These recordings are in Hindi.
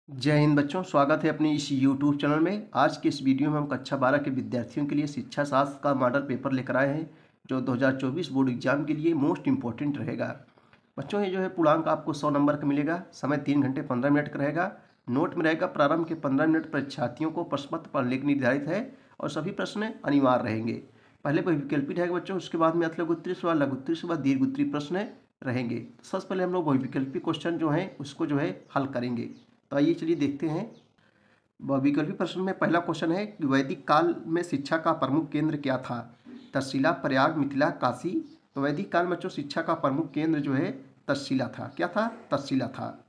जय हिंद बच्चों, स्वागत है अपने इस यूट्यूब चैनल में। आज के इस वीडियो में हम कक्षा 12 के विद्यार्थियों के लिए शिक्षा शास्त्र का मॉडल पेपर लेकर आए हैं जो 2024 बोर्ड एग्जाम के लिए मोस्ट इंपॉर्टेंट रहेगा। बच्चों ये जो है पूर्णांक आपको 100 नंबर का मिलेगा। समय 3 घंटे 15 मिनट का रहेगा। नोट में रहेगा प्रारंभ के 15 मिनट परीक्षार्थियों को प्रश्न पत्र पढ़ने के निर्धारित है और सभी प्रश्न अनिवार्य रहेंगे। पहले बहुविकल्पी रहेगा बच्चों, उसके बाद में अति लघु उत्तरीय सवाल, लघु उत्तरीय सवाल, दीर्घ उत्तरीय प्रश्न रहेंगे। सबसे पहले हम लोग बहुविकल्पी क्वेश्चन जो है उसको जो है हल करेंगे। तो आइए चलिए देखते हैं। विकल्पी प्रश्न में पहला क्वेश्चन है कि वैदिक काल में शिक्षा का प्रमुख केंद्र क्या था? तक्षशिला, प्रयाग, मिथिला, काशी। तो वैदिक काल में बच्चों शिक्षा का प्रमुख केंद्र जो है तक्षशिला था। क्या था? तक्षशिला था।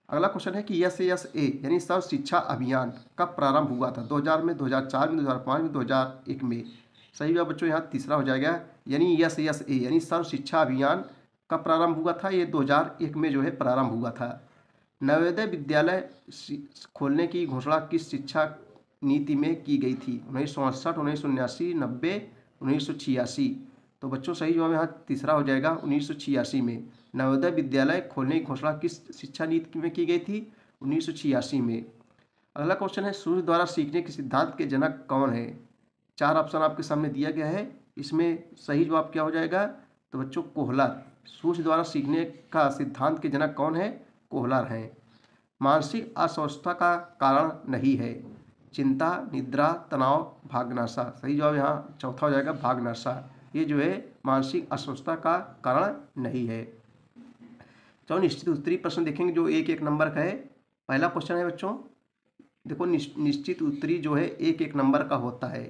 अगला क्वेश्चन है कि SASA यानी सर्व शिक्षा अभियान कब प्रारंभ हुआ था? 2000 में, 2004 में, 2005 में, 2001 में। सही जवाब बच्चों यहाँ तीसरा हो जाएगा, यानी SASA यानी सर्व शिक्षा अभियान कब प्रारंभ हुआ था? ये 2001 में जो है प्रारंभ हुआ था। नवोदय विद्यालय खोलने की घोषणा किस शिक्षा नीति में की गई थी? 1968, 1979, 90, 1986। तो बच्चों सही जवाब यहाँ तीसरा हो जाएगा, 1986 में। नवोदय विद्यालय खोलने की घोषणा किस शिक्षा नीति में की गई थी? 1986 में। अगला क्वेश्चन है सूर्य द्वारा सीखने के सिद्धांत के जनक कौन है? 4 ऑप्शन आपके सामने दिया गया है। इसमें सही जवाब क्या हो जाएगा? तो बच्चों कोहलर। सूर्य द्वारा सीखने का सिद्धांत के जनक कौन है? कोहलर हैं। मानसिक अस्वस्थता का कारण नहीं है? चिंता, निद्रा, तनाव, भागनाशा। सही जवाब यहाँ चौथा हो जाएगा, भागनाशा। ये जो है मानसिक अस्वस्थता का कारण नहीं है। चलो निश्चित उत्तरीय प्रश्न देखेंगे जो एक एक नंबर का है। पहला क्वेश्चन है बच्चों, देखो निश्चित उत्तरीय जो है एक एक नंबर का होता है।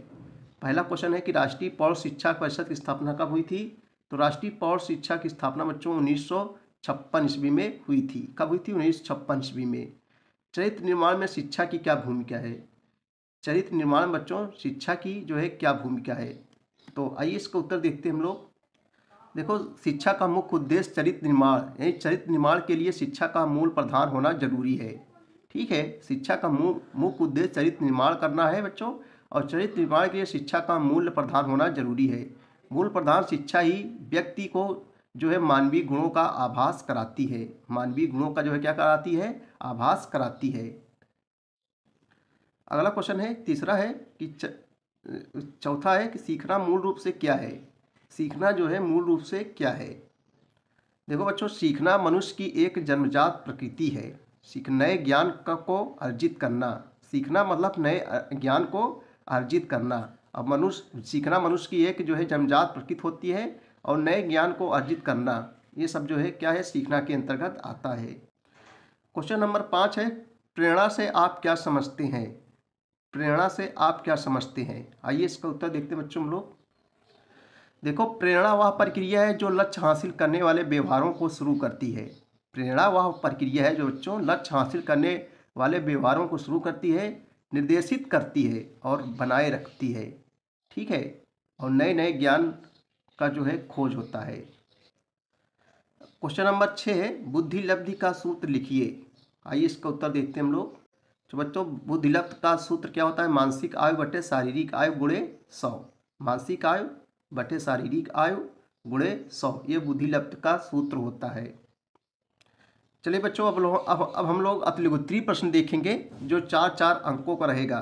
पहला क्वेश्चन है कि राष्ट्रीय प्रौढ़ शिक्षा परिषद की स्थापना कब हुई थी? तो राष्ट्रीय प्रौढ़ शिक्षा की स्थापना बच्चों 1956 ईस्वी में हुई थी। कब हुई थी? 1956 ईस्वी में। चरित्र निर्माण में शिक्षा की क्या भूमिका है? चरित्र निर्माण में बच्चों शिक्षा की जो है क्या भूमिका है? तो आइए इसका उत्तर देखते हैं हम लोग। देखो, शिक्षा का मुख्य उद्देश्य चरित्र निर्माण, यानी चरित्र निर्माण के लिए शिक्षा का मूल प्रधान होना जरूरी है। ठीक है, शिक्षा का मुख्य उद्देश्य चरित्र निर्माण करना है बच्चों, और चरित्र निर्माण के लिए शिक्षा का मूल प्रधान होना जरूरी है। मूल प्रधान शिक्षा ही व्यक्ति को जो है मानवीय गुणों का आभास कराती है। मानवीय गुणों का जो है क्या कराती है? आभास कराती है। अगला क्वेश्चन है, तीसरा है कि चौथा है कि सीखना मूल रूप से क्या है? सीखना जो है मूल रूप से क्या है? देखो बच्चों, सीखना मनुष्य की एक जन्मजात प्रकृति है। नए ज्ञान को अर्जित करना। सीखना मतलब नए ज्ञान को अर्जित करना। अब सीखना मनुष्य की एक जो है जन्मजात प्रकृति होती है, और नए ज्ञान को अर्जित करना ये सब जो है क्या है? सीखना के अंतर्गत आता है। क्वेश्चन नंबर 5 है, प्रेरणा से आप क्या समझते हैं? प्रेरणा से आप क्या समझते हैं? आइए इसका उत्तर देखते हैं बच्चों हम लोग। देखो, प्रेरणा वह प्रक्रिया है जो लक्ष्य हासिल करने वाले व्यवहारों को शुरू करती है। प्रेरणा वह प्रक्रिया है जो बच्चों लक्ष्य हासिल करने वाले व्यवहारों को शुरू करती है, निर्देशित करती है और बनाए रखती है। ठीक है, और नए नए ज्ञान का जो है खोज होता है। क्वेश्चन नंबर 6 है, बुद्धि लब्धि का सूत्र लिखिए। आइए इसका उत्तर देखते हैं हम लोग। तो बच्चों, बुद्धि लब्धि का सूत्र क्या होता है? मानसिक आयु बटे शारीरिक आयु गुणे 100। मानसिक आयु बटे शारीरिक आयु गुणे 100, ये बुद्धि लब्धि का सूत्र होता है। चलिए बच्चों, अब हम लोग अति लघु उत्तरीय प्रश्न देखेंगे जो 4-4 अंकों का रहेगा।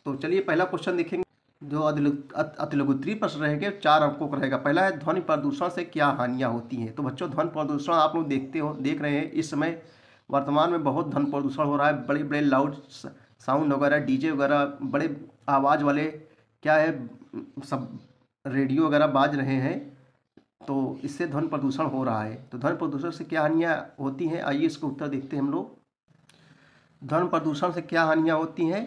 तो चलिए पहला क्वेश्चन देखेंगे जो अति लघु उत्तरीय प्रश्न रहेंगे, 4 अंकों का रहेगा। पहला है, ध्वनि प्रदूषण से क्या हानियाँ होती हैं? तो बच्चों, ध्वनि प्रदूषण आप लोग देख रहे हैं इस समय वर्तमान में बहुत ध्वनि प्रदूषण हो रहा है। बड़े बड़े लाउड साउंड वगैरह, डीजे वगैरह, बड़े आवाज़ वाले क्या है सब रेडियो वगैरह बाज रहे हैं, तो इससे ध्वनि प्रदूषण हो रहा है। तो ध्वनि प्रदूषण से क्या हानियाँ होती हैं? आइए इसका उत्तर देखते हैं हम लोग। ध्वनि प्रदूषण से क्या हानियाँ होती हैं?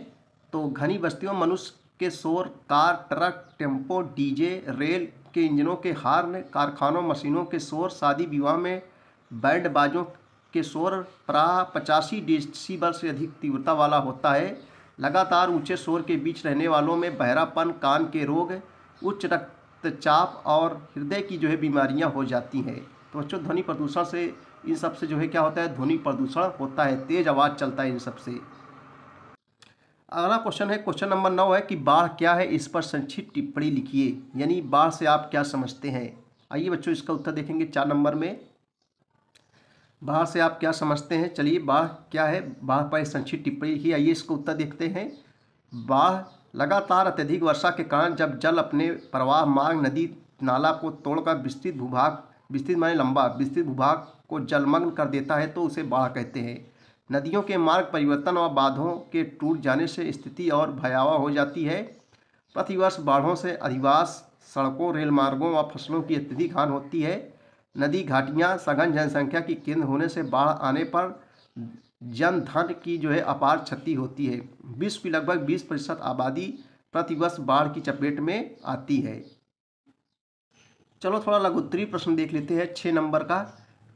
तो घनी बस्तियों मनुष्य के शोर, car, truck, tempo, DJ, rail के इंजनों के हार्न, कारखानों मशीनों के शोर, शादी विवाह में बैंड बाजों के शोर प्रायः 85 डेसिबल से अधिक तीव्रता वाला होता है। लगातार ऊंचे शोर के बीच रहने वालों में बहरापन, कान के रोग, उच्च रक्तचाप और हृदय की जो है बीमारियां हो जाती हैं। तो बच्चों, ध्वनि प्रदूषण से इन सब से जो है क्या होता है? ध्वनि प्रदूषण होता है, तेज आवाज़ चलता है इन सब से। अगला क्वेश्चन है, क्वेश्चन नंबर 9 है कि बाढ़ क्या है? इस पर संक्षिप्त टिप्पणी लिखिए। यानी बाढ़ से आप क्या समझते हैं? आइए बच्चों इसका उत्तर देखेंगे 4 नंबर में। बाढ़ से आप क्या समझते हैं? चलिए, बाढ़ क्या है, बाढ़ पर एक संक्षिप्त टिप्पणी लिखिए। आइए इसको उत्तर देखते हैं। बाढ़ लगातार अत्यधिक वर्षा के कारण जब जल अपने प्रवाह मार्ग नदी नाला को तोड़कर विस्तृत माने लंबा विस्तृत भूभाग को जलमग्न कर देता है तो उसे बाढ़ कहते हैं। नदियों के मार्ग परिवर्तन और बांधों के टूट जाने से स्थिति और भयावह हो जाती है। प्रतिवर्ष बाढ़ों से अधिवास, सड़कों, रेल मार्गों व फसलों की अत्यधिक हानि होती है। नदी घाटियाँ सघन जनसंख्या की केंद्र होने से बाढ़ आने पर जन धन की जो है अपार क्षति होती है। विश्व की लगभग 20% आबादी प्रतिवर्ष बाढ़ की चपेट में आती है। चलो थोड़ा लघुत्तरीय प्रश्न देख लेते हैं 6 नंबर का।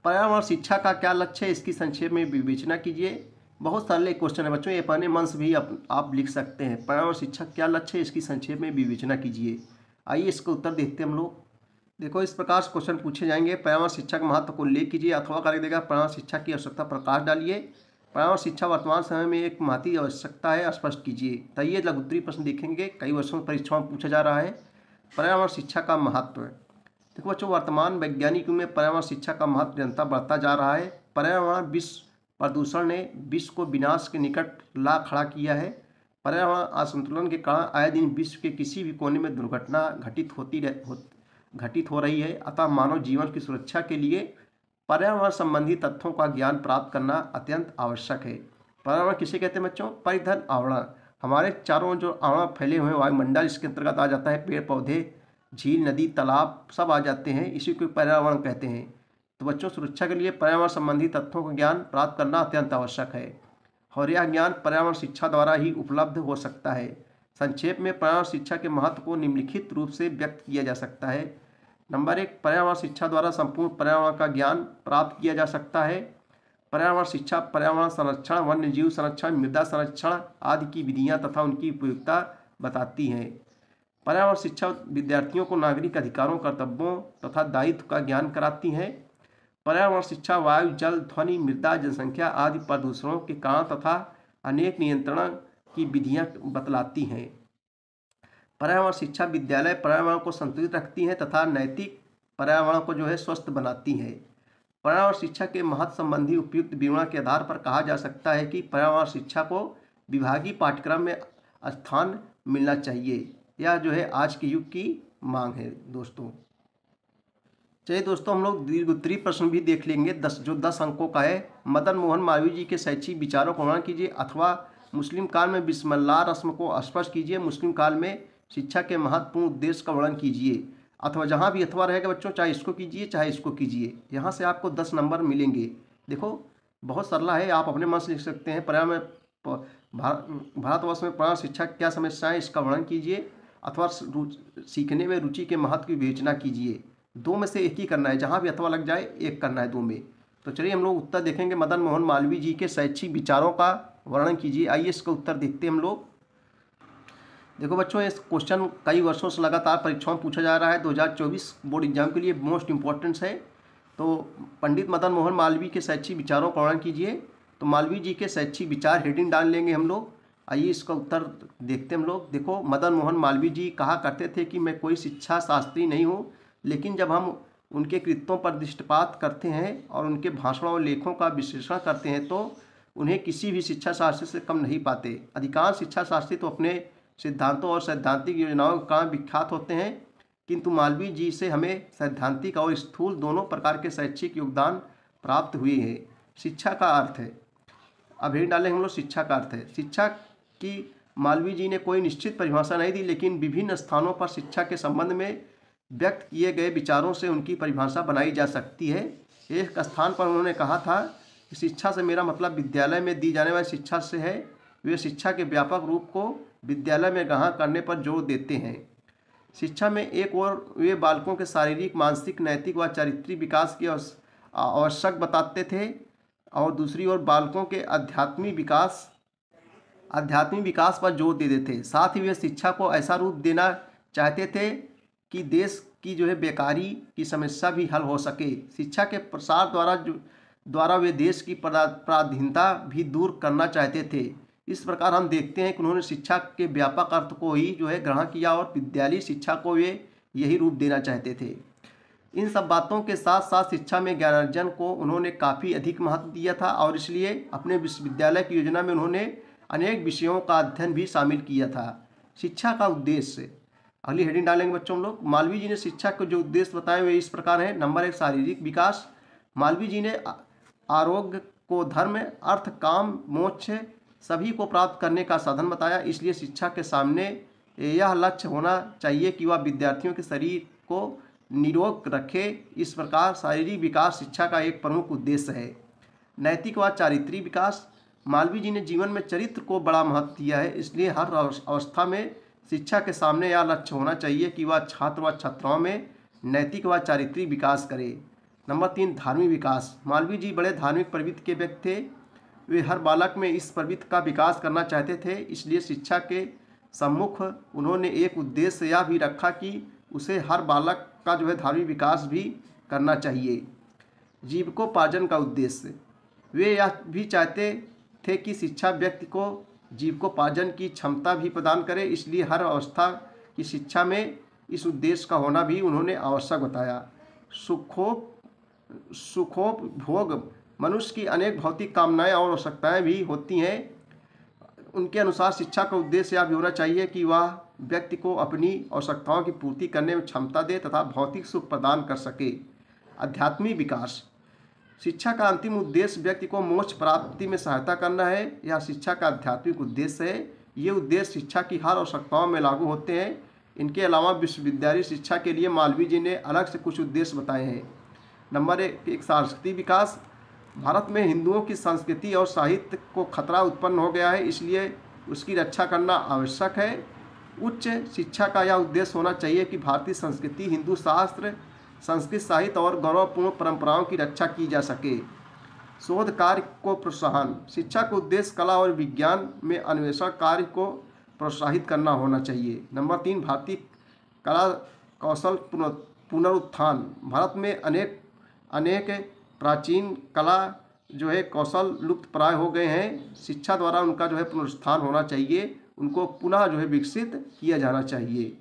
पर्यावरण शिक्षा का क्या लक्ष्य है, इसकी संक्षेप में विवेचना कीजिए। बहुत सारे क्वेश्चन है बच्चों, ये अपने मन से भी आप लिख सकते हैं। पर्यावरण शिक्षा क्या लक्ष्य है, इसकी संक्षेप में विवेचना कीजिए। आइए इसका उत्तर देखते हैं हम लोग। देखो, इस प्रकार से क्वेश्चन पूछे जाएंगे। पर्यावरण शिक्षा के महत्व को उल्लेख कीजिए अथवा कर देगा पर्यावरण शिक्षा की आवश्यकता प्रकाश डालिए। पर्यावरण शिक्षा वर्तमान समय में एक महती आवश्यकता है, स्पष्ट कीजिए। तो ये लघुत्तरीय प्रश्न देखेंगे, कई वर्षों परीक्षाओं में पूछा जा रहा है। पर्यावरण शिक्षा का महत्व। देखो बच्चों, वर्तमान वैज्ञानिक युग में पर्यावरण शिक्षा का महत्व निरंतर बढ़ता जा रहा है। पर्यावरण विश्व प्रदूषण ने विश्व को विनाश के निकट ला खड़ा किया है। पर्यावरण असंतुलन के कारण आए दिन विश्व के किसी भी कोने में दुर्घटना घटित हो रही है। अतः मानव जीवन की सुरक्षा के लिए पर्यावरण संबंधी तथ्यों का ज्ञान प्राप्त करना अत्यंत आवश्यक है। पर्यावरण किसे कहते हैं बच्चों? परिधन आवरण। हमारे चारों जो आवरण फैले हुए हैं, वायुमंडल इसके अंतर्गत आ जाता है। पेड़ पौधे, झील, नदी, तालाब सब आ जाते हैं, इसी को पर्यावरण कहते हैं। तो बच्चों, सुरक्षा के लिए पर्यावरण संबंधी तथ्यों का ज्ञान प्राप्त करना अत्यंत आवश्यक है और यह ज्ञान पर्यावरण शिक्षा द्वारा ही उपलब्ध हो सकता है। संक्षेप में पर्यावरण शिक्षा के महत्व को निम्नलिखित रूप से व्यक्त किया जा सकता है। नंबर 1, पर्यावरण शिक्षा द्वारा संपूर्ण पर्यावरण का ज्ञान प्राप्त किया जा सकता है। पर्यावरण शिक्षा पर्यावरण संरक्षण, वन्य जीव संरक्षण, मृदा संरक्षण आदि की विधियाँ तथा उनकी उपयोगिता बताती हैं। पर्यावरण शिक्षा विद्यार्थियों को नागरिक अधिकारों, कर्तव्यों तथा दायित्व का ज्ञान कराती है। पर्यावरण शिक्षा वायु, जल, ध्वनि, मृदा, जनसंख्या आदि प्रदूषणों के कारण तथा अनेक नियंत्रण की विधियां बतलाती हैं। पर्यावरण शिक्षा विद्यालय पर्यावरण को संतुलित रखती है तथा नैतिक पर्यावरण को जो है स्वस्थ बनाती है। पर्यावरण शिक्षा के महत्व संबंधी उपयुक्त विवरण के आधार पर कहा जा सकता है कि पर्यावरण शिक्षा को विभागीय पाठ्यक्रम में स्थान मिलना चाहिए। यह जो है आज के युग की मांग है दोस्तों। चलिए दोस्तों, हम लोग दीर्घोत्तरीय प्रश्न भी देख लेंगे, 10 अंकों का है। मदन मोहन मालवीय जी के शैक्षिक विचारों को वर्णन कीजिए अथवा मुस्लिम काल में बिस्मिल्लाह रस्म को स्पष्ट कीजिए। मुस्लिम काल में शिक्षा के महत्वपूर्ण उद्देश्य का वर्णन कीजिए। अथवा जहाँ भी अथवा रहेगा बच्चों, चाहे इसको कीजिए चाहे इसको कीजिए। यहाँ से आपको 10 नंबर मिलेंगे। देखो, बहुत सरल है, आप अपने मन से लिख सकते हैं। पर्यावरण भारतवर्ष में पर्यावरण शिक्षा क्या समस्या है, इसका वर्णन कीजिए अथवा सीखने में रुचि के महत्व की विवेचना कीजिए। 2 में से एक ही करना है, जहाँ भी अथवा लग जाए एक करना है 2 में। तो चलिए हम लोग उत्तर देखेंगे। मदन मोहन मालवीय जी के शैक्षिक विचारों का वर्णन कीजिए। आइए इसका उत्तर देखते हैं हम लोग। देखो बच्चों, इस क्वेश्चन कई वर्षों से लगातार परीक्षाओं में पूछा जा रहा है। 2024 बोर्ड एग्जाम के लिए मोस्ट इम्पोर्टेंट है। तो पंडित मदन मोहन मालवीय के शैक्षिक विचारों का वर्णन कीजिए। तो मालवीय जी के शैक्षिक विचार हेडिंग डाल लेंगे हम लोग। आइए इसका उत्तर देखते हैं हम लोग। देखो, मदन मोहन मालवीय जी कहा करते थे कि मैं कोई शिक्षा शास्त्री नहीं हूँ, लेकिन जब हम उनके कृत्यों पर दृष्टिपात करते हैं और उनके भाषणों और लेखों का विश्लेषण करते हैं तो उन्हें किसी भी शिक्षा शास्त्री से कम नहीं पाते। अधिकांश शिक्षा शास्त्री तो अपने सिद्धांतों और सैद्धांतिक योजनाओं के कारण विख्यात होते हैं, किंतु मालवीय जी से हमें सैद्धांतिक और स्थूल दोनों प्रकार के शैक्षिक योगदान प्राप्त हुए हैं। शिक्षा का अर्थ है, अब हेडिंग डालेंगे हम लोग। शिक्षा का अर्थ है, शिक्षा की मालवीय जी ने कोई निश्चित परिभाषा नहीं दी, लेकिन विभिन्न स्थानों पर शिक्षा के संबंध में व्यक्त किए गए विचारों से उनकी परिभाषा बनाई जा सकती है। एक स्थान पर उन्होंने कहा था कि शिक्षा से मेरा मतलब विद्यालय में दी जाने वाली शिक्षा से है। वे शिक्षा के व्यापक रूप को विद्यालय में ग्रहण करने पर जोर देते हैं। शिक्षा में एक ओर वे बालकों के शारीरिक, मानसिक, नैतिक व चारित्रिक विकास की आवश्यक बताते थे और दूसरी ओर बालकों के आध्यात्मिक विकास पर जोर दे देते थे। साथ ही वे शिक्षा को ऐसा रूप देना चाहते थे कि देश की जो है बेकारी की समस्या भी हल हो सके। शिक्षा के प्रसार द्वारा वे देश की पराधीनता भी दूर करना चाहते थे। इस प्रकार हम देखते हैं कि उन्होंने शिक्षा के व्यापक अर्थ को ही जो है ग्रहण किया और विद्यालयी शिक्षा को वे यही रूप देना चाहते थे। इन सब बातों के साथ साथ शिक्षा में ज्ञानार्जन को उन्होंने काफ़ी अधिक महत्व दिया था और इसलिए अपने विश्वविद्यालय की योजना में उन्होंने अनेक विषयों का अध्ययन भी शामिल किया था। शिक्षा का उद्देश्य, अगली हेडिंग डालेंगे बच्चों हम लोग। मालवीय जी ने शिक्षा के जो उद्देश्य बताए हुए इस प्रकार हैं। नंबर 1, शारीरिक विकास। मालवीय जी ने आरोग्य को धर्म, अर्थ, काम, मोक्ष सभी को प्राप्त करने का साधन बताया। इसलिए शिक्षा के सामने यह लक्ष्य होना चाहिए कि वह विद्यार्थियों के शरीर को निरोग रखे। इस प्रकार शारीरिक विकास शिक्षा का एक प्रमुख उद्देश्य है। नैतिक व चारित्रिक विकास, मालवीय जी ने जीवन में चरित्र को बड़ा महत्व दिया है। इसलिए हर अवस्था में शिक्षा के सामने यह लक्ष्य होना चाहिए कि वह छात्र व छात्राओं में नैतिक व चारित्रिक विकास करे। नंबर 3, धार्मिक विकास। मालवीय जी बड़े धार्मिक प्रवृत्ति के व्यक्ति थे। वे हर बालक में इस प्रवृत्ति का विकास करना चाहते थे। इसलिए शिक्षा के सम्मुख उन्होंने एक उद्देश्य यह भी रखा कि उसे हर बालक का धार्मिक विकास भी करना चाहिए। जीविकोपार्जन का उद्देश्य, वे यह भी चाहते थे कि शिक्षा व्यक्ति को जीविकोपार्जन की क्षमता भी प्रदान करे। इसलिए हर अवस्था की शिक्षा में इस उद्देश्य का होना भी उन्होंने आवश्यक बताया। सुखोपभोग, मनुष्य की अनेक भौतिक कामनाएं और आवश्यकताएं भी होती हैं। उनके अनुसार शिक्षा का उद्देश्य यह भी होना चाहिए कि वह व्यक्ति को अपनी आवश्यकताओं की पूर्ति करने में क्षमता दे तथा भौतिक सुख प्रदान कर सके। आध्यात्मिक विकास, शिक्षा का अंतिम उद्देश्य व्यक्ति को मोक्ष प्राप्ति में सहायता करना है। यह शिक्षा का आध्यात्मिक उद्देश्य है। ये उद्देश्य शिक्षा की हर आवश्यकताओं में लागू होते हैं। इनके अलावा विश्वविद्यालय शिक्षा के लिए मालवीय जी ने अलग से कुछ उद्देश्य बताए हैं। नंबर 1, सांस्कृतिक विकास। भारत में हिंदुओं की संस्कृति और साहित्य को खतरा उत्पन्न हो गया है, इसलिए उसकी रक्षा करना आवश्यक है। उच्च शिक्षा का यह उद्देश्य होना चाहिए कि भारतीय संस्कृति, हिंदू शास्त्र, संस्कृत साहित्य और गौरवपूर्ण परंपराओं की रक्षा की जा सके। शोध कार्य को प्रोत्साहन, शिक्षा का उद्देश्य कला और विज्ञान में अन्वेषण कार्य को प्रोत्साहित करना होना चाहिए। नंबर 3, भारतीय कला कौशल पुनरुत्थान। भारत में अनेक प्राचीन कला कौशल लुप्त प्राय हो गए हैं। शिक्षा द्वारा उनका पुनरुत्थान होना चाहिए, उनको पुनः विकसित किया जाना चाहिए।